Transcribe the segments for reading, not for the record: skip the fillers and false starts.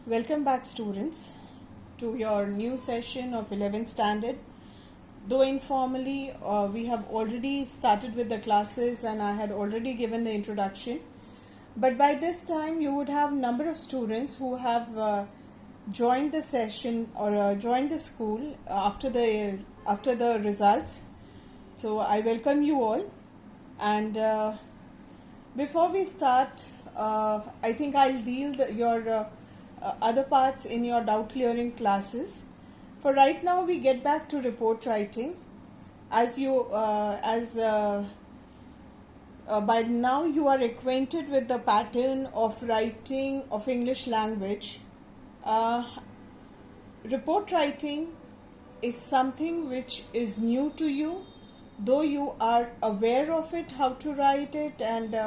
Welcome back, students, to your new session of 11th standard. Though informally, we have already started with the classes and I had already given the introduction. But by this time, you would have number of students who have joined the session or joined the school after the results. So I welcome you all. And before we start, I think I'll deal your other parts in your doubt clearing classes. For right now, we get back to report writing. As by now you are acquainted with the pattern of writing of English language. Report writing is something which is new to you, though you are aware of it, how to write it, and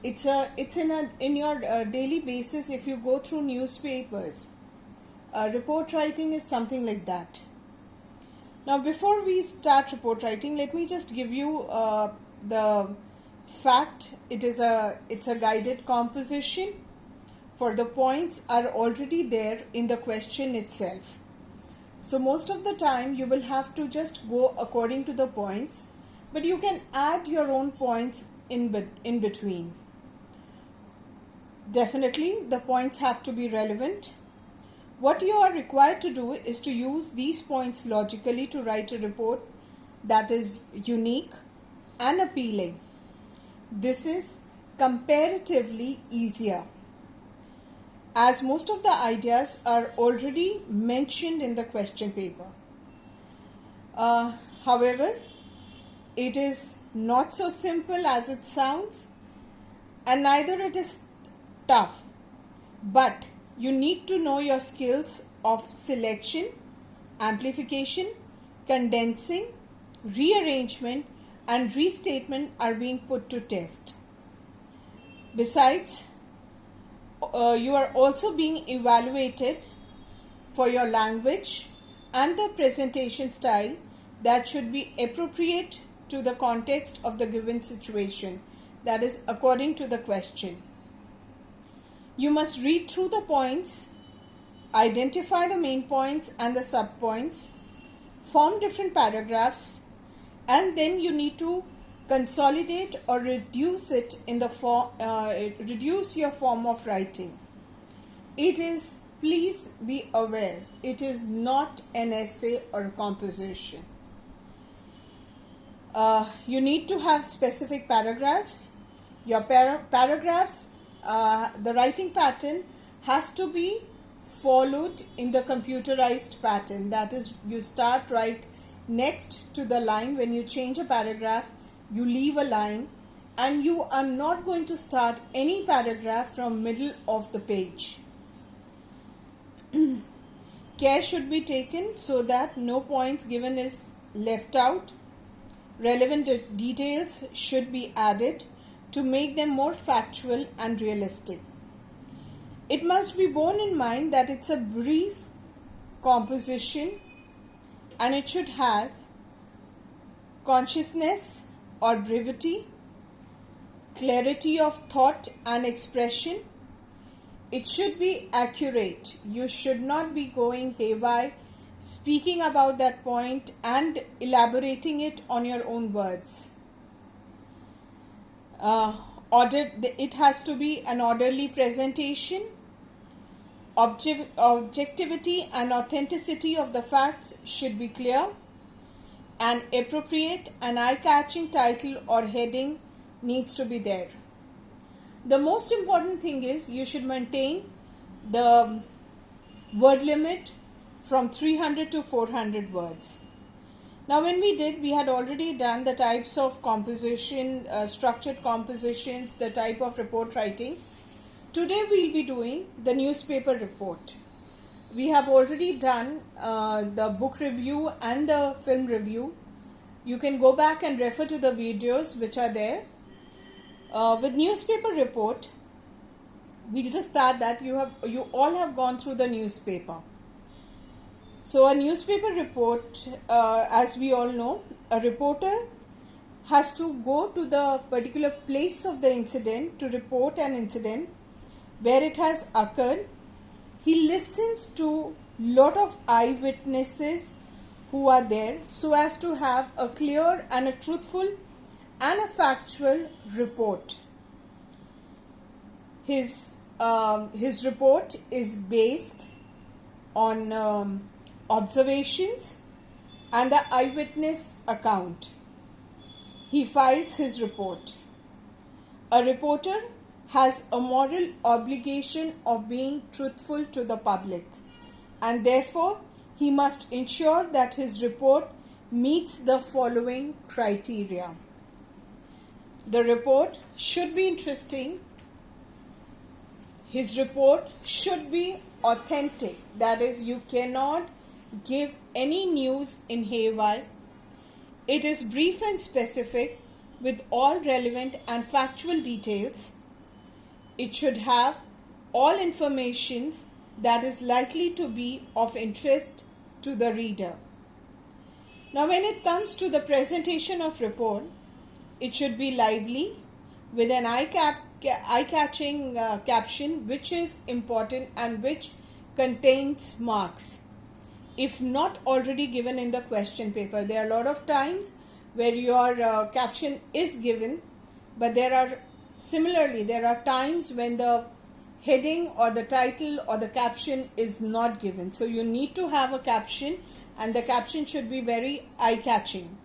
it's in your daily basis. If you go through newspapers, report writing is something like that. Now, before we start report writing, let me just give you the fact. It's a guided composition. For the points are already there in the question itself. So most of the time you will have to just go according to the points, but you can add your own points in between. Definitely the points have to be relevant. What you are required to do is to use these points logically to write a report that is unique and appealing. This is comparatively easier, as most of the ideas are already mentioned in the question paper. However, it is not so simple as it sounds, and neither it is tough, but you need to know your skills of selection, amplification, condensing, rearrangement, and restatement are being put to test. Besides, you are also being evaluated for your language and the presentation style that should be appropriate to the context of the given situation, that is, according to the question. You must read through the points, identify the main points and the sub-points, form different paragraphs, and then you need to consolidate or reduce it in the reduce your form of writing. It is, please be aware, it is not an essay or a composition. You need to have specific paragraphs. Your paragraphs, the writing pattern has to be followed in the computerized pattern. That is, you start right next to the line. When you change a paragraph, you leave a line, and you are not going to start any paragraph from middle of the page. Care should be taken so that no points given is left out. Relevant details should be added to make them more factual and realistic. It must be borne in mind that it's a brief composition and it should have consciousness or brevity, clarity of thought and expression. It should be accurate. You should not be going haywire, speaking about that point and elaborating it on your own words. It has to be an orderly presentation. Objectivity and authenticity of the facts should be clear. An appropriate and eye-catching title or heading needs to be there. The most important thing is you should maintain the word limit from 300 to 400 words. Now, when we had already done the types of composition, structured compositions, the type of report writing. Today we'll be doing the newspaper report. We have already done the book review and the film review. You can go back and refer to the videos which are there. With newspaper report, we'll just start that. You all have gone through the newspaper. So a newspaper report, as we all know, a reporter has to go to the particular place of the incident to report an incident where it has occurred he listens to lot of eyewitnesses who are there so as to have a clear and a truthful and a factual report. His report is based on observations and the eyewitness account. He files his report. A reporter has a moral obligation of being truthful to the public, and therefore he must ensure that his report meets the following criteria. The report should be interesting. His report should be authentic. That is, you cannot give any news in haywire. It is brief and specific with all relevant and factual details. It should have all information that is likely to be of interest to the reader. Now, when it comes to the presentation of report, it should be lively with an eye-catching caption which is important and which contains marks, if not already given in the question paper. There are a lot of times where your caption is given, but there are times when the heading or the title or the caption is not given. So you need to have a caption, and the caption should be very eye-catching.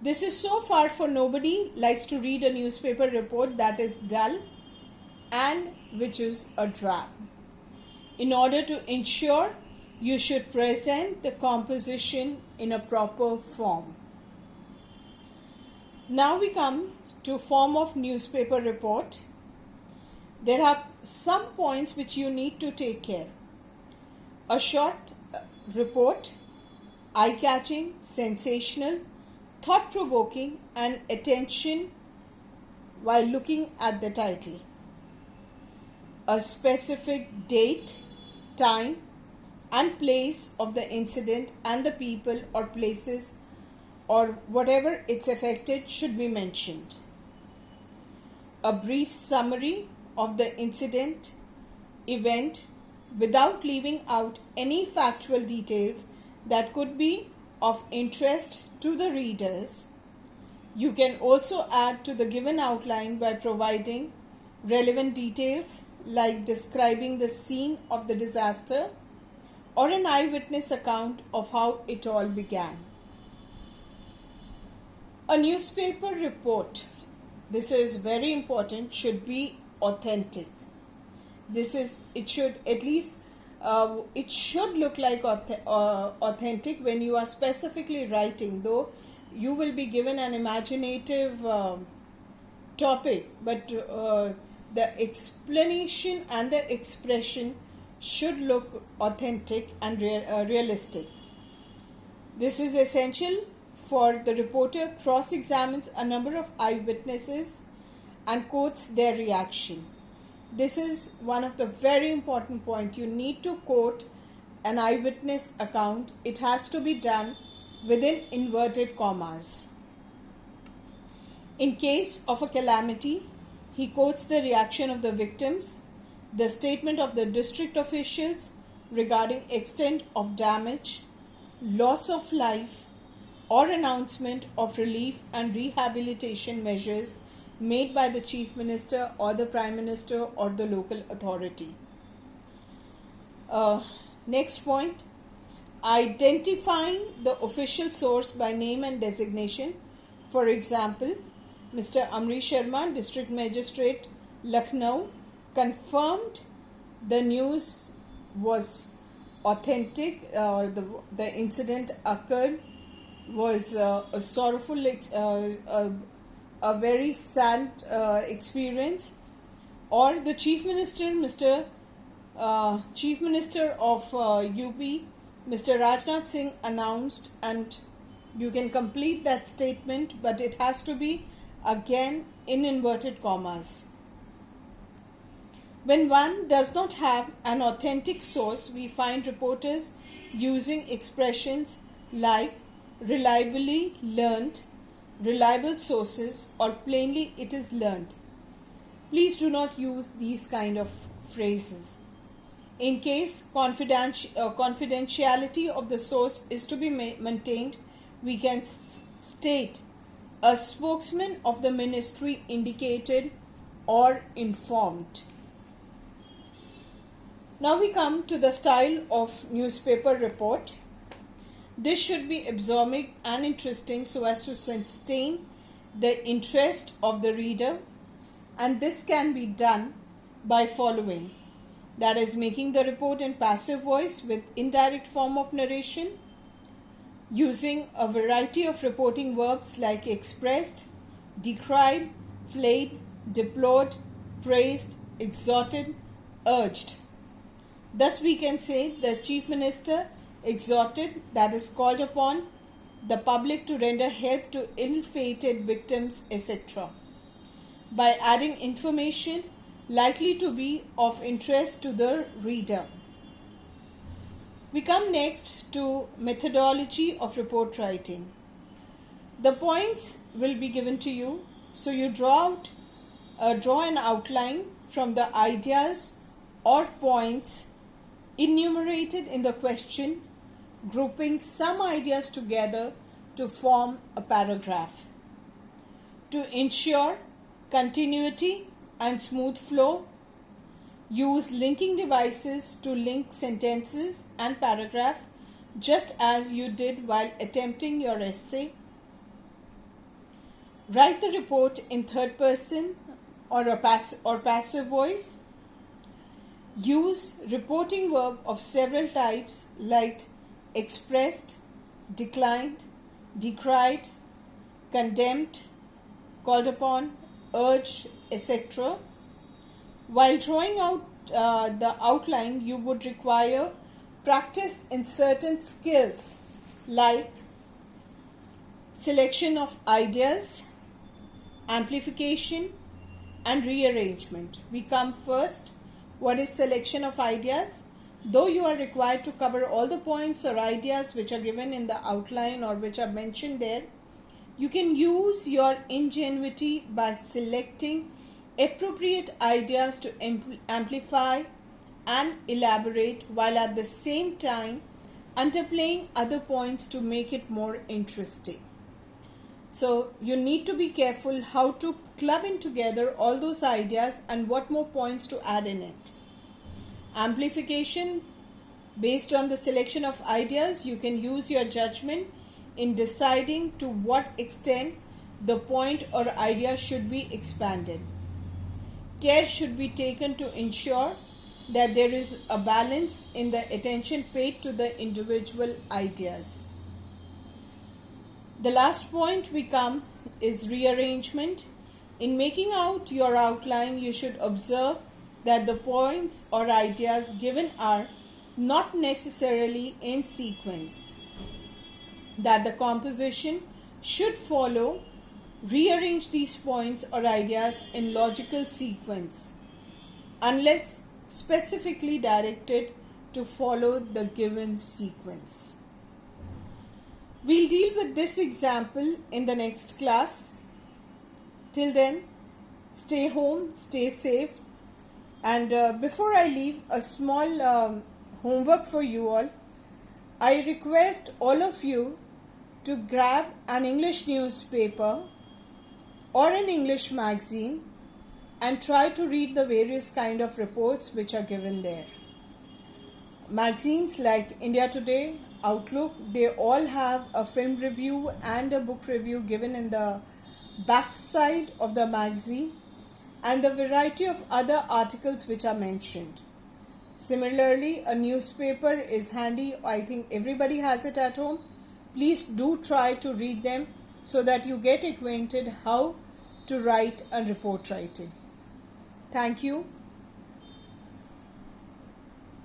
This is so far, for nobody likes to read a newspaper report that is dull and which is a drab. In order to ensure, you should present the composition in a proper form. Now we come to form of newspaper report. There are some points which you need to take care. A short report, eye-catching, sensational, thought-provoking, and attention while looking at the title. A specific date, time, and place of the incident and the people or places or whatever it's affected should be mentioned. A brief summary of the incident, event, without leaving out any factual details that could be of interest to the readers. You can also add to the given outline by providing relevant details like describing the scene of the disaster or an eyewitness account of how it all began. A newspaper report, this is very important, should be authentic. It should look like authentic when you are specifically writing, though you will be given an imaginative topic, but the explanation and the expression should look authentic and realistic. This is essential for the reporter cross-examines a number of eyewitnesses and quotes their reaction. This is one of the very important points. You need to quote an eyewitness account. It has to be done within inverted commas. In case of a calamity, he quotes the reaction of the victims, the statement of the district officials regarding extent of damage, loss of life, or announcement of relief and rehabilitation measures made by the Chief Minister or the Prime Minister or the local authority. Next point, identifying the official source by name and designation. For example, Mr. Amrish Sharma, District Magistrate, Lucknow, confirmed the news was authentic, or the incident occurred, was a sorrowful, a very sad experience. Or the Chief Minister, Chief Minister of UP, Mr. Rajnath Singh announced, and you can complete that statement, but it has to be again in inverted commas. When one does not have an authentic source, we find reporters using expressions like reliably learned, reliable sources, or plainly it is learned. Please do not use these kind of phrases. In case confidentiality of the source is to be maintained, we can state a spokesman of the ministry indicated or informed. Now we come to the style of newspaper report. This should be absorbing and interesting so as to sustain the interest of the reader, and this can be done by following. That is, making the report in passive voice with indirect form of narration, using a variety of reporting verbs like expressed, decried, flayed, deplored, praised, exhorted, urged. Thus we can say the Chief Minister exhorted, that is, called upon the public to render help to ill-fated victims, etc., by adding information likely to be of interest to the reader. We come next to methodology of report writing. The points will be given to you, so you draw an outline from the ideas or points enumerated in the question, grouping some ideas together to form a paragraph. To ensure continuity and smooth flow, use linking devices to link sentences and paragraph just as you did while attempting your essay. Write the report in third person or passive voice. Use reporting verb of several types like expressed, declined, decried, condemned, called upon, urged, etc. While drawing out the outline, you would require practice in certain skills like selection of ideas, amplification, and rearrangement. We come first. What is selection of ideas? Though you are required to cover all the points or ideas which are given in the outline or which are mentioned there, you can use your ingenuity by selecting appropriate ideas to amplify and elaborate, while at the same time underplaying other points to make it more interesting. So you need to be careful how to club in together all those ideas and what more points to add in it. Amplification, based on the selection of ideas, you can use your judgment in deciding to what extent the point or idea should be expanded. Care should be taken to ensure that there is a balance in the attention paid to the individual ideas. The last point we come is rearrangement. In making out your outline, you should observe that the points or ideas given are not necessarily in sequence, that the composition should follow, rearrange these points or ideas in logical sequence, unless specifically directed to follow the given sequence. We'll deal with this example in the next class. Till then, stay home, stay safe, and before I leave, a small homework for you all. I request all of you to grab an English newspaper or an English magazine and try to read the various kind of reports which are given there. Magazines like India Today, Outlook, they all have a film review and a book review given in the back side of the magazine, and the variety of other articles which are mentioned. Similarly, a newspaper is handy. I think everybody has it at home. Please do try to read them so that you get acquainted how to write a report writing. Thank you.